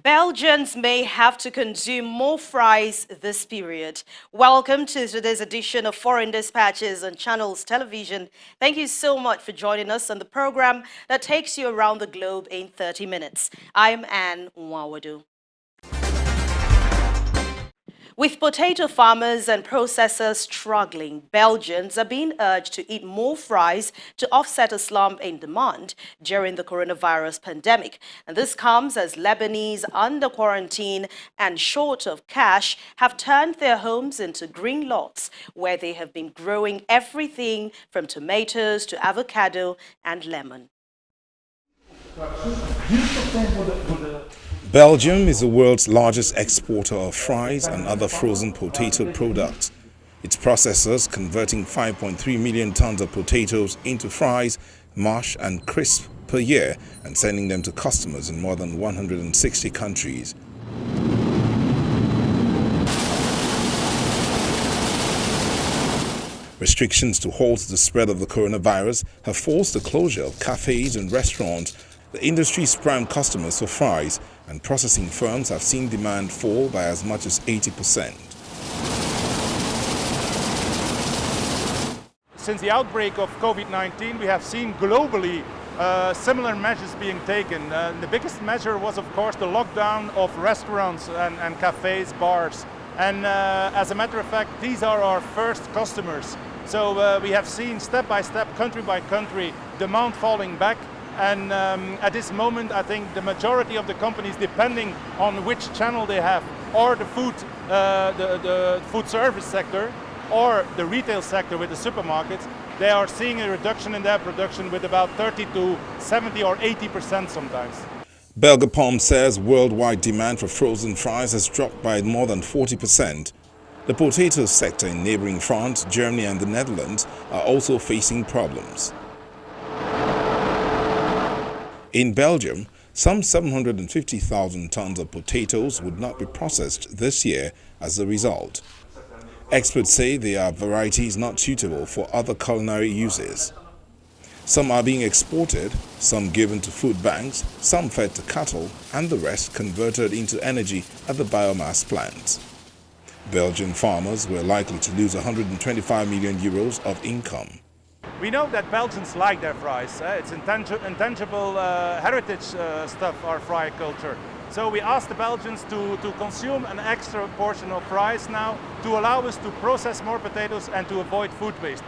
Belgians may have to consume more fries this period. Welcome to today's edition of Foreign Dispatches on Channels Television. Thank you so much for joining us on the program that takes you around the globe in 30 minutes. I'm Anne Nwawadu. With potato farmers and processors struggling, Belgians are being urged to eat more fries to offset a slump in demand during the coronavirus pandemic. And this comes as Lebanese under quarantine and short of cash have turned their homes into green lots where they have been growing everything from tomatoes to avocado and lemon. Belgium is the world's largest exporter of fries and other frozen potato products. Its processors converting 5.3 million tons of potatoes into fries, mash and crisp per year and sending them to customers in more than 160 countries. Restrictions to halt the spread of the coronavirus have forced the closure of cafes and restaurants. The industry's prime customers for fries and processing firms have seen demand fall by as much as 80%. Since the outbreak of COVID-19, we have seen globally similar measures being taken. The biggest measure was, of course, the lockdown of restaurants and cafes, bars. And as a matter of fact, these are our first customers. So we have seen step by step, country by country, demand falling back. And at this moment, I think the majority of the companies, depending on which channel they have, or the food service sector, or the retail sector with the supermarkets, they are seeing a reduction in their production with about 30 to 70 or 80% sometimes. Belgapom says worldwide demand for frozen fries has dropped by more than 40%. The potato sector in neighboring France, Germany and the Netherlands are also facing problems. In Belgium, some 750,000 tons of potatoes would not be processed this year as a result. Experts say they are varieties not suitable for other culinary uses. Some are being exported, some given to food banks, some fed to cattle, and the rest converted into energy at the biomass plants. Belgian farmers were likely to lose 125 million euros of income. We know that Belgians like their fries. It's intangible heritage stuff, our fry culture. So we asked the Belgians to consume an extra portion of fries now to allow us to process more potatoes and to avoid food waste.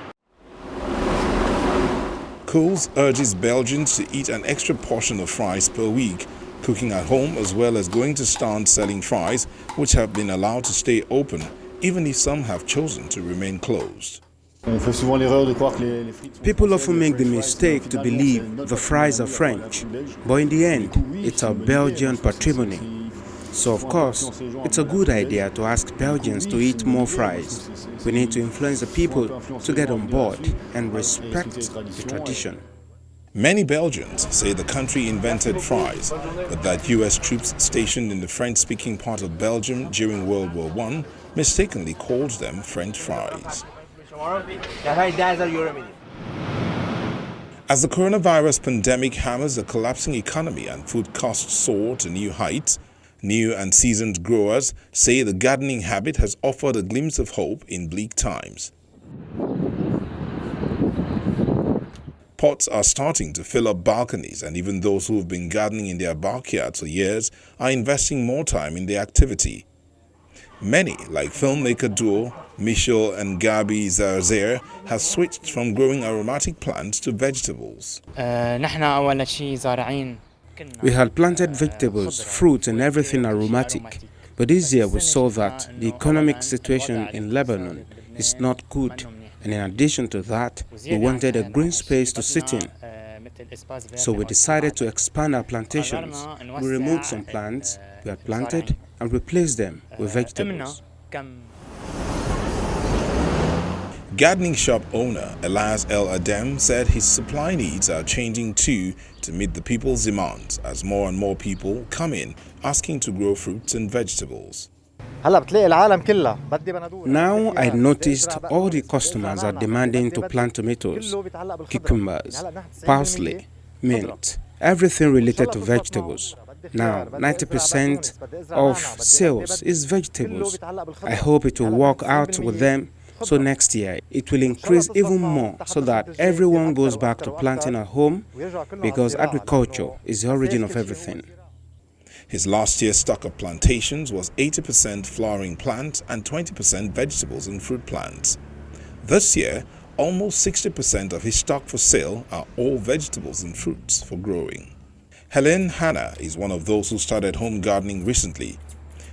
Coles urges Belgians to eat an extra portion of fries per week, cooking at home as well as going to stands selling fries, which have been allowed to stay open, even if some have chosen to remain closed. People often make the mistake to believe the fries are French, but in the end, it's our Belgian patrimony. So of course, it's a good idea to ask Belgians to eat more fries. We need to influence the people to get on board and respect the tradition. Many Belgians say the country invented fries, but that US troops stationed in the French-speaking part of Belgium during World War I mistakenly called them French fries. As the coronavirus pandemic hammers a collapsing economy and food costs soar to new heights, new and seasoned growers say the gardening habit has offered a glimpse of hope in bleak times. Pots are starting to fill up balconies, and even those who have been gardening in their backyards for years are investing more time in the activity. Many, like filmmaker duo Michel and Gabi Zarzer, have switched from growing aromatic plants to vegetables. We had planted vegetables, fruits and everything aromatic, but this year we saw that the economic situation in Lebanon is not good, and in addition to that, we wanted a green space to sit in. So we decided to expand our plantations. We removed some plants we had planted and replaced them with vegetables. Gardening shop owner Elias El Adem said his supply needs are changing too to meet the people's demands as more and more people come in asking to grow fruits and vegetables. Now I noticed all the customers are demanding to plant tomatoes, cucumbers, parsley, mint, everything related to vegetables. Now, 90% of sales is vegetables. I hope it will work out with them, so next year it will increase even more so that everyone goes back to planting at home, because agriculture is the origin of everything. His last year's stock of plantations was 80% flowering plants and 20% vegetables and fruit plants. This year, almost 60% of his stock for sale are all vegetables and fruits for growing. Helen Hanna is one of those who started home gardening recently.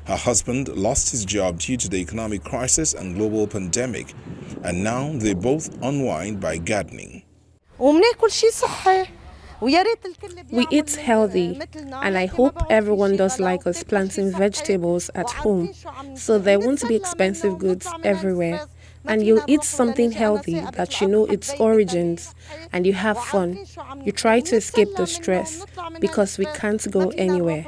Her husband lost his job due to the economic crisis and global pandemic, and now they both unwind by gardening. We eat healthy, and I hope everyone does like us planting vegetables at home, so there won't be expensive goods everywhere. And you'll eat something healthy that you know its origins, and you have fun. You try to escape the stress, because we can't go anywhere.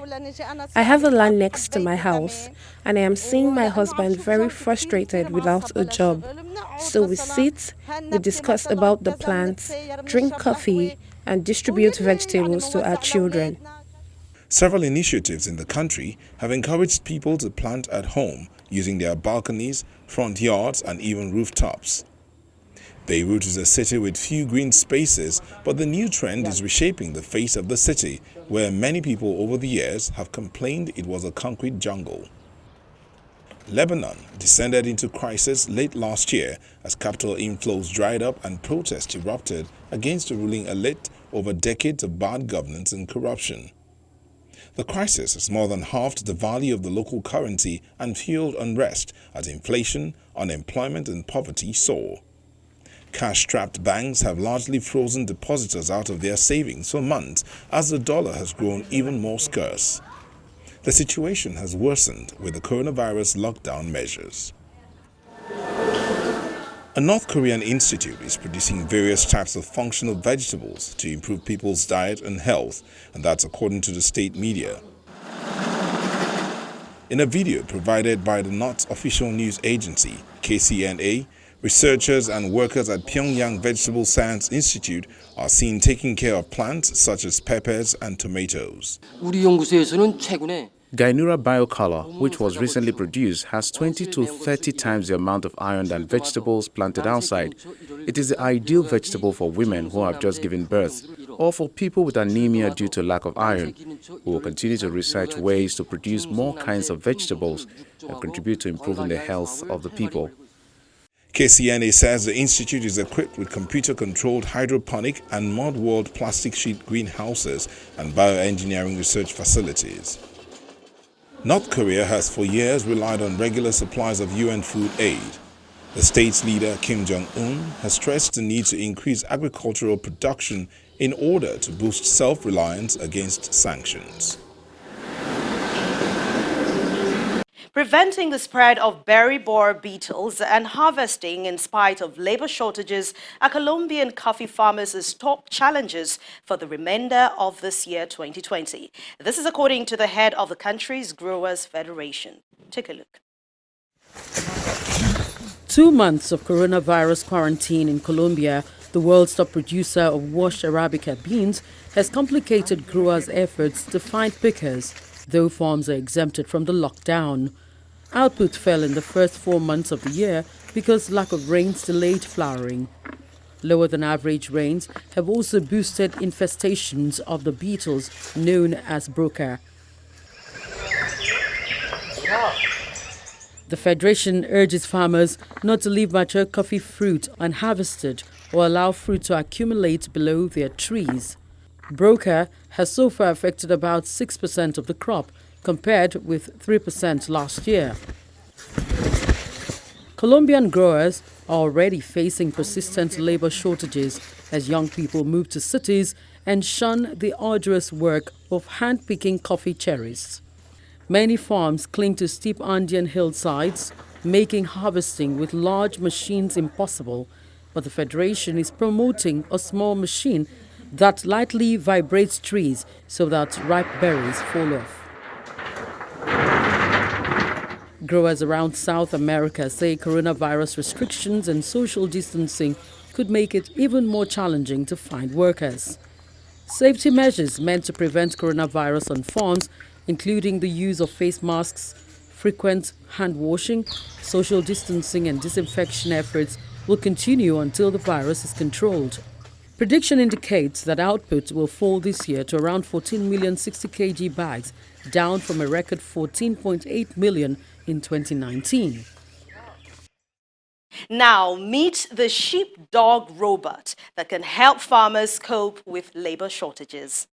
I have a land next to my house, and I am seeing my husband very frustrated without a job. So we sit, we discuss about the plants, drink coffee, and distribute vegetables to our children. Several initiatives in the country have encouraged people to plant at home using their balconies, front yards, and even rooftops. Beirut is a city with few green spaces, but the new trend is reshaping the face of the city, where many people over the years have complained it was a concrete jungle. Lebanon descended into crisis late last year as capital inflows dried up and protests erupted against the ruling elite over decades of bad governance and corruption. The crisis has more than halved the value of the local currency and fueled unrest as inflation, unemployment, and poverty soar. Cash-strapped banks have largely frozen depositors out of their savings for months as the dollar has grown even more scarce. The situation has worsened with the coronavirus lockdown measures. A North Korean institute is producing various types of functional vegetables to improve people's diet and health, and that's according to the state media. In a video provided by the North official news agency, KCNA, researchers and workers at Pyongyang Vegetable Science Institute are seen taking care of plants such as peppers and tomatoes. Gainura Biocolor, which was recently produced, has 20 to 30 times the amount of iron than vegetables planted outside. It is the ideal vegetable for women who have just given birth or for people with anemia due to lack of iron. We will continue to research ways to produce more kinds of vegetables and contribute to improving the health of the people. KCNA says the institute is equipped with computer-controlled hydroponic and mud-walled plastic sheet greenhouses and bioengineering research facilities. North Korea has for years relied on regular supplies of UN food aid. The state's leader, Kim Jong-un, has stressed the need to increase agricultural production in order to boost self-reliance against sanctions. Preventing the spread of berry borer beetles and harvesting in spite of labor shortages are Colombian coffee farmers' top challenges for the remainder of this year 2020. This is according to the head of the country's Growers Federation. Take a look. 2 months of coronavirus quarantine in Colombia, the world's top producer of washed Arabica beans, has complicated growers' efforts to find pickers, though farms are exempted from the lockdown. Output fell in the first 4 months of the year because lack of rains delayed flowering. Lower than average rains have also boosted infestations of the beetles known as broca. The Federation urges farmers not to leave mature coffee fruit unharvested or allow fruit to accumulate below their trees. Broca has so far affected about 6% of the crop, compared with 3% last year. Colombian growers are already facing persistent labor shortages as young people move to cities and shun the arduous work of hand-picking coffee cherries. Many farms cling to steep Andean hillsides, making harvesting with large machines impossible, but the Federation is promoting a small machine that lightly vibrates trees so that ripe berries fall off. Growers around South America say coronavirus restrictions and social distancing could make it even more challenging to find workers. Safety measures meant to prevent coronavirus on farms, including the use of face masks, frequent hand washing, social distancing and disinfection efforts will continue until the virus is controlled. Prediction indicates that output will fall this year to around 14 million 60 kg bags, down from a record 14.8 million in 2019. Now, meet the Sheepdog robot that can help farmers cope with labor shortages.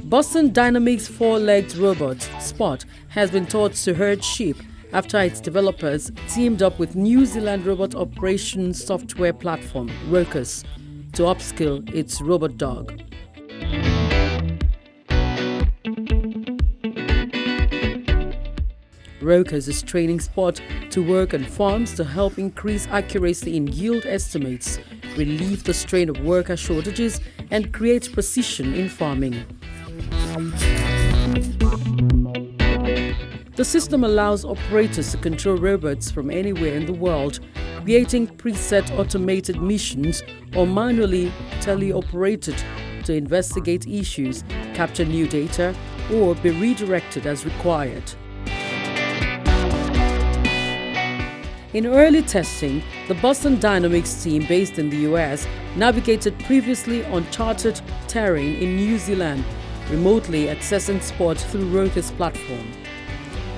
Boston Dynamics four-legged robot, Spot, has been taught to herd sheep after its developers teamed up with New Zealand robot operations software platform, Rocus, to upskill its robot dog. Rocus is training Spot to work on farms to help increase accuracy in yield estimates, relieve the strain of worker shortages, and create precision in farming. The system allows operators to control robots from anywhere in the world, creating preset automated missions or manually teleoperated to investigate issues, capture new data, or be redirected as required. In early testing, the Boston Dynamics team based in the US navigated previously uncharted terrain in New Zealand, remotely accessing Spot through Rocus platform.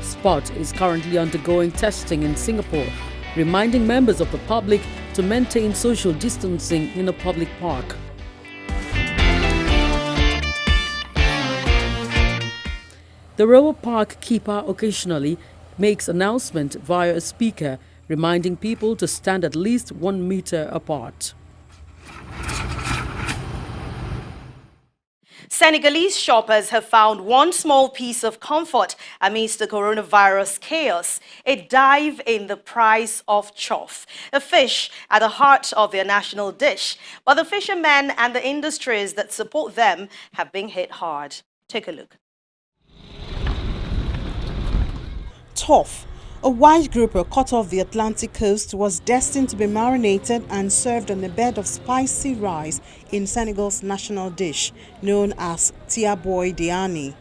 Spot is currently undergoing testing in Singapore, reminding members of the public to maintain social distancing in a public park. The robot park keeper occasionally makes announcement via a speaker, reminding people to stand at least 1 meter apart. Senegalese shoppers have found one small piece of comfort amidst the coronavirus chaos: a dive in the price of chof, a fish at the heart of their national dish. But the fishermen and the industries that support them have been hit hard. Take a look. Tough. A white grouper caught off the Atlantic coast was destined to be marinated and served on a bed of spicy rice in Senegal's national dish, known as tiaboy diani.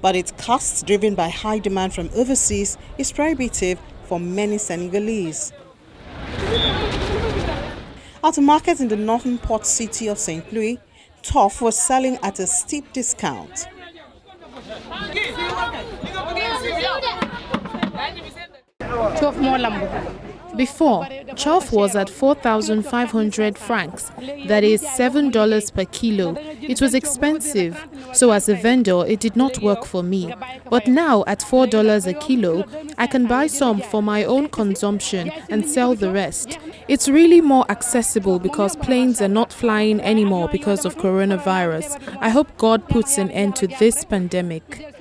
But its cost, driven by high demand from overseas, is prohibitive for many Senegalese. At a market in the northern port city of St. Louis, tough was selling at a steep discount. Before, chof was at 4,500 francs, that is $7 per kilo. It was expensive, so as a vendor it did not work for me. But now at $4 a kilo, I can buy some for my own consumption and sell the rest. It's really more accessible because planes are not flying anymore because of coronavirus. I hope God puts an end to this pandemic.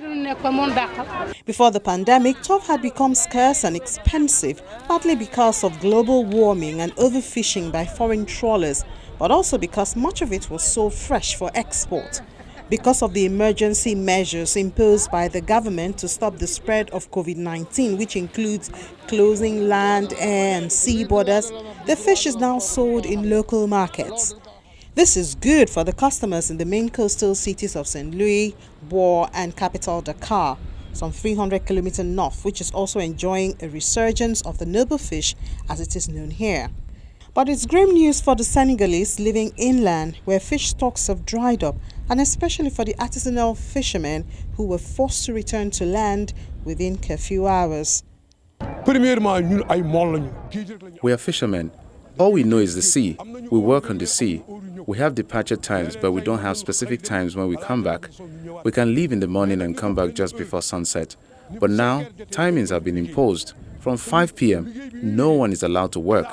Before the pandemic, tough had become scarce and expensive, partly because of global warming and overfishing by foreign trawlers, but also because much of it was so fresh for export. Because of the emergency measures imposed by the government to stop the spread of COVID-19, which includes closing land, air and sea borders, the fish is now sold in local markets. This is good for the customers in the main coastal cities of St. Louis, Boer and capital Dakar, some 300 kilometers north, which is also enjoying a resurgence of the noble fish as it is known here. But it's grim news for the Senegalese living inland, where fish stocks have dried up, and especially for the artisanal fishermen who were forced to return to land within curfew hours. We are fishermen. All we know is the sea. We work on the sea. We have departure times, but we don't have specific times when we come back. We can leave in the morning and come back just before sunset. But now, timings have been imposed. From 5 p.m., no one is allowed to work.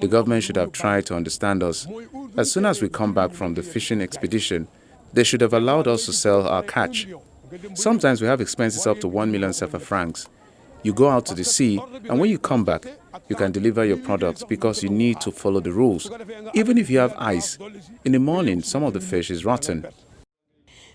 The government should have tried to understand us. As soon as we come back from the fishing expedition, they should have allowed us to sell our catch. Sometimes we have expenses up to 1 million CFA francs. You go out to the sea, and when you come back, you can deliver your products because you need to follow the rules. Even if you have ice, in the morning, some of the fish is rotten.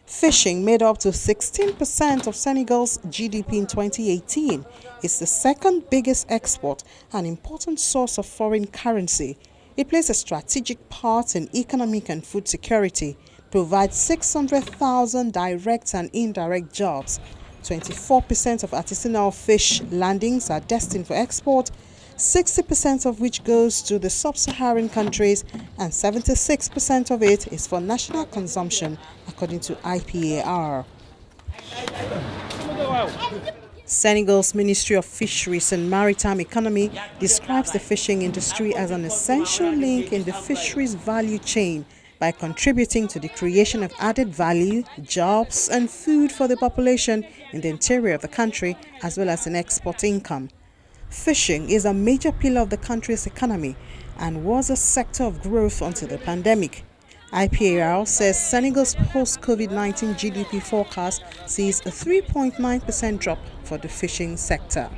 Fishing made up to 16% of Senegal's GDP in 2018. It's the second biggest export, an important source of foreign currency. It plays a strategic part in economic and food security, provides 600,000 direct and indirect jobs. 24% of artisanal fish landings are destined for export, 60% of which goes to the sub-Saharan countries, and 76% of it is for national consumption, according to IPAR. Senegal's Ministry of Fisheries and Maritime Economy describes the fishing industry as an essential link in the fisheries value chain by contributing to the creation of added value, jobs and food for the population in the interior of the country, as well as in export income. Fishing is a major pillar of the country's economy and was a sector of growth until the pandemic. IPAR says Senegal's post-COVID-19 GDP forecast sees a 3.9% drop for the fishing sector.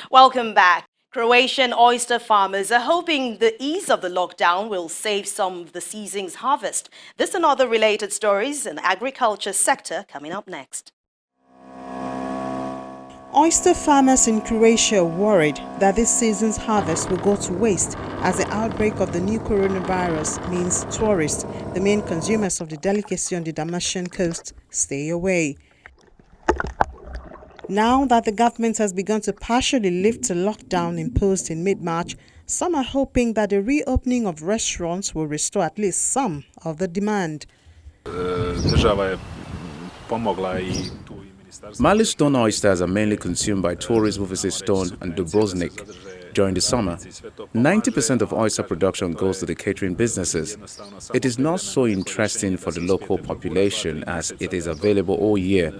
Welcome back. Croatian oyster farmers are hoping the ease of the lockdown will save some of the season's harvest. This and other related stories in the agriculture sector coming up next. Oyster farmers in Croatia worried that this season's harvest will go to waste as the outbreak of the new coronavirus means tourists, the main consumers of the delicacy on the Dalmatian coast, stay away. Now that the government has begun to partially lift the lockdown imposed in mid-March, some are hoping that the reopening of restaurants will restore at least some of the demand. Mali stone oysters are mainly consumed by tourists who visit Stone and Dubrovnik. During the summer, 90% of oyster production goes to the catering businesses. It is not so interesting for the local population as it is available all year,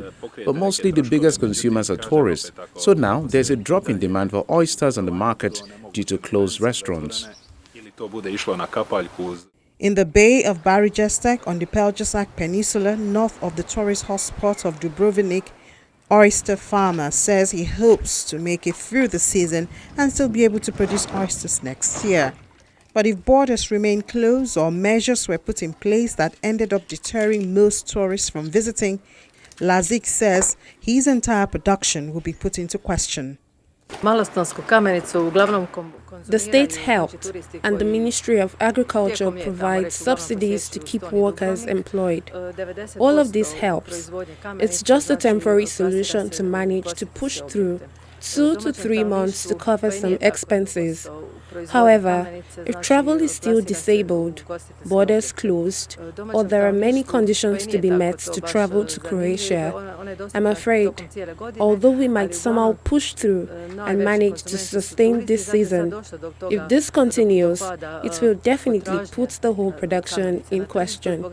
but mostly the biggest consumers are tourists. So now there's a drop in demand for oysters on the market due to closed restaurants. In the Bay of Barijestek on the Peljasak Peninsula, north of the tourist hotspot of Dubrovnik, oyster farmer says he hopes to make it through the season and still be able to produce oysters next year. But if borders remain closed or measures were put in place that ended up deterring most tourists from visiting, Lazik says his entire production will be put into question. The state helped, and the Ministry of Agriculture provides subsidies to keep workers employed. All of this helps. It's just a temporary solution to manage to push through 2 to 3 months to cover some expenses. However, if travel is still disabled, borders closed, or there are many conditions to be met to travel to Croatia, I'm afraid, although we might somehow push through and manage to sustain this season, if this continues, it will definitely put the whole production in question.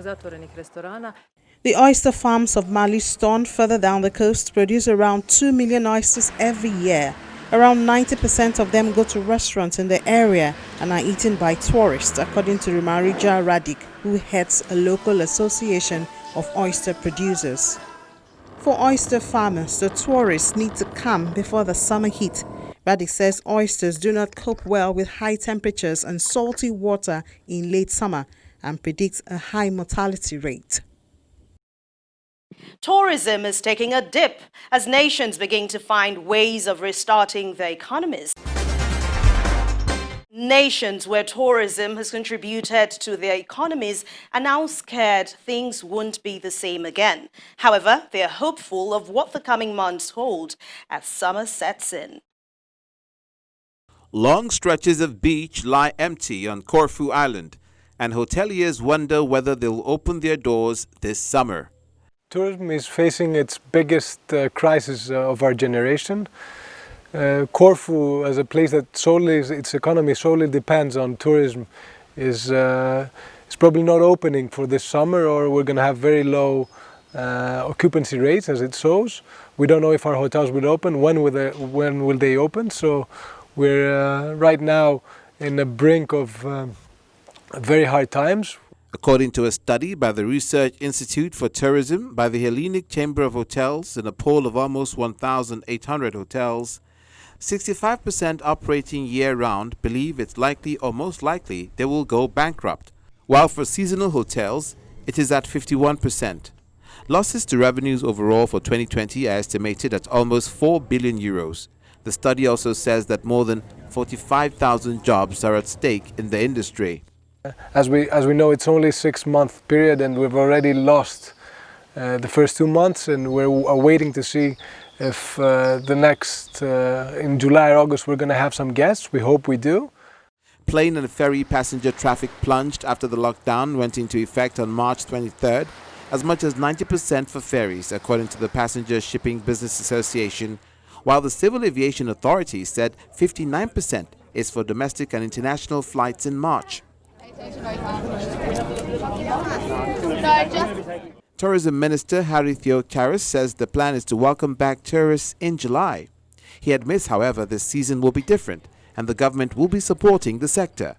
The oyster farms of Mali Stone further down the coast produce around 2 million oysters every year. Around 90% of them go to restaurants in the area and are eaten by tourists, according to Rumarija Radic, who heads a local association of oyster producers. For oyster farmers, the tourists need to come before the summer heat. Radic says oysters do not cope well with high temperatures and salty water in late summer and predicts a high mortality rate. Tourism is taking a dip as nations begin to find ways of restarting their economies. Nations where tourism has contributed to their economies are now scared things won't be the same again. However, they are hopeful of what the coming months hold as summer sets in. Long stretches of beach lie empty on Corfu Island, and hoteliers wonder whether they'll open their doors this summer. Tourism is facing its biggest crisis of our generation. Corfu, as a place that its economy solely depends on tourism, is probably not opening for this summer, or we're going to have very low occupancy rates as it shows. We don't know if our hotels will open, when will they open, so we're right now in the brink of very hard times. According to a study by the Research Institute for Tourism by the Hellenic Chamber of Hotels in a poll of almost 1,800 hotels, 65% operating year-round believe it's likely or most likely they will go bankrupt, while for seasonal hotels, it is at 51%. Losses to revenues overall for 2020 are estimated at almost 4 billion euros. The study also says that more than 45,000 jobs are at stake in the industry. As we know, it's only a 6-month period, and we've already lost the first 2 months, and we're waiting to see if the next, in July or August, we're going to have some guests. We hope we do. Plane and ferry passenger traffic plunged after the lockdown went into effect on March 23rd, as much as 90% for ferries, according to the Passenger Shipping Business Association, while the Civil Aviation Authority said 59% is for domestic and international flights in March. Tourism Minister Harry Theocharis says the plan is to welcome back tourists in July. He admits, however, this season will be different and the government will be supporting the sector.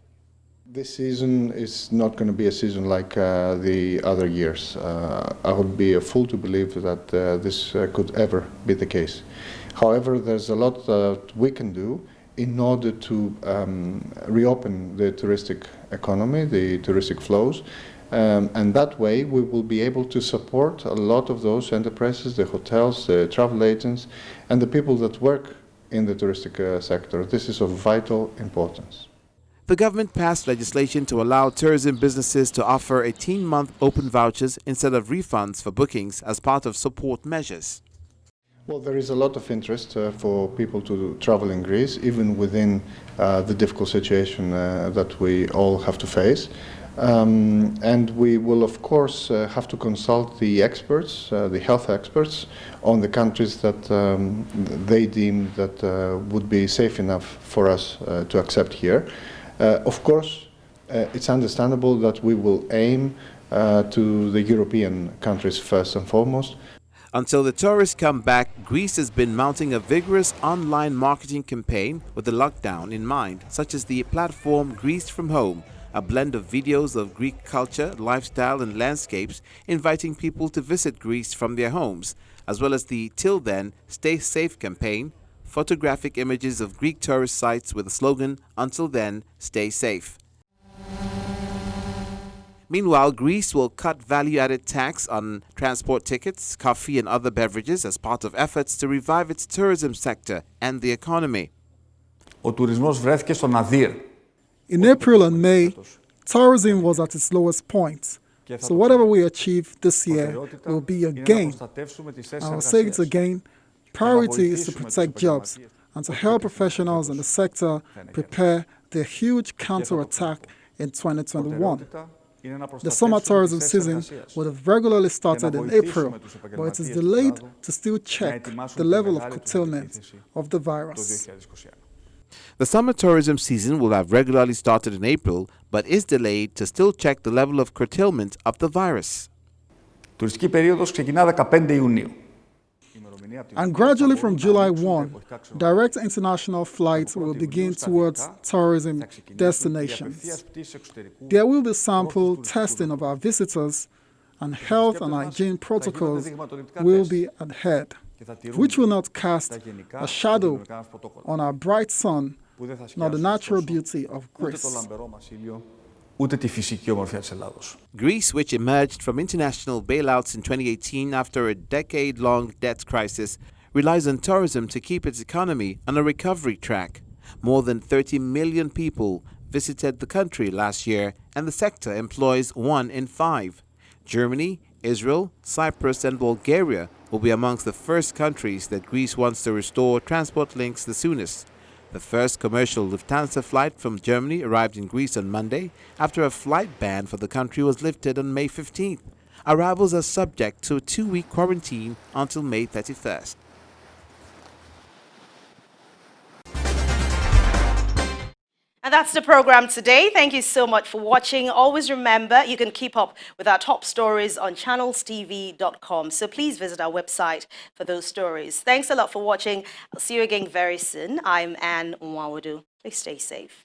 This season is not going to be a season like the other years. I would be a fool to believe that this could ever be the case. However, there's a lot that we can do in order to reopen the touristic economy, the touristic flows, and that way we will be able to support a lot of those enterprises, the hotels, the travel agents, and the people that work in the touristic sector. This is of vital importance. The government passed legislation to allow tourism businesses to offer 18-month open vouchers instead of refunds for bookings as part of support measures. Well, there is a lot of interest for people to travel in Greece, even within the difficult situation that we all have to face. And we will, of course, have to consult the experts, the health experts, on the countries that they deem that would be safe enough for us to accept here. Of course, it's understandable that we will aim to the European countries first and foremost. Until the tourists come back, Greece has been mounting a vigorous online marketing campaign with the lockdown in mind, such as the platform Greece from Home, a blend of videos of Greek culture, lifestyle and landscapes, inviting people to visit Greece from their homes, as well as the Till Then, Stay Safe campaign, photographic images of Greek tourist sites with the slogan, Until Then, Stay Safe. Meanwhile, Greece will cut value-added tax on transport tickets, coffee and other beverages as part of efforts to revive its tourism sector and the economy. In April and May, tourism was at its lowest point. So whatever we achieve this year will be a gain. I will say it again, priority is to protect jobs and to help professionals in the sector prepare their huge counter-attack in 2021. The summer tourism season would have regularly started in April, but it is delayed to still check the level of curtailment of the virus. The summer tourism season will have regularly started in April, but is delayed to still check the level of curtailment of the virus. And gradually from July 1, direct international flights will begin towards tourism destinations. There will be sample testing of our visitors, and health and hygiene protocols will be adhered, which will not cast a shadow on our bright sun nor the natural beauty of Greece. Greece, which emerged from international bailouts in 2018 after a decade-long debt crisis, relies on tourism to keep its economy on a recovery track. More than 30 million people visited the country last year, and the sector employs 1 in 5. Germany, Israel, Cyprus and Bulgaria will be amongst the first countries that Greece wants to restore transport links the soonest. The first commercial Lufthansa flight from Germany arrived in Greece on Monday after a flight ban for the country was lifted on May 15th. Arrivals are subject to a 2-week quarantine until May 31st. And that's the program today. Thank you so much for watching. Always remember, you can keep up with our top stories on channelstv.com. So please visit our website for those stories. Thanks a lot for watching. I'll see you again very soon. I'm Anne Nwawadu. Please stay safe.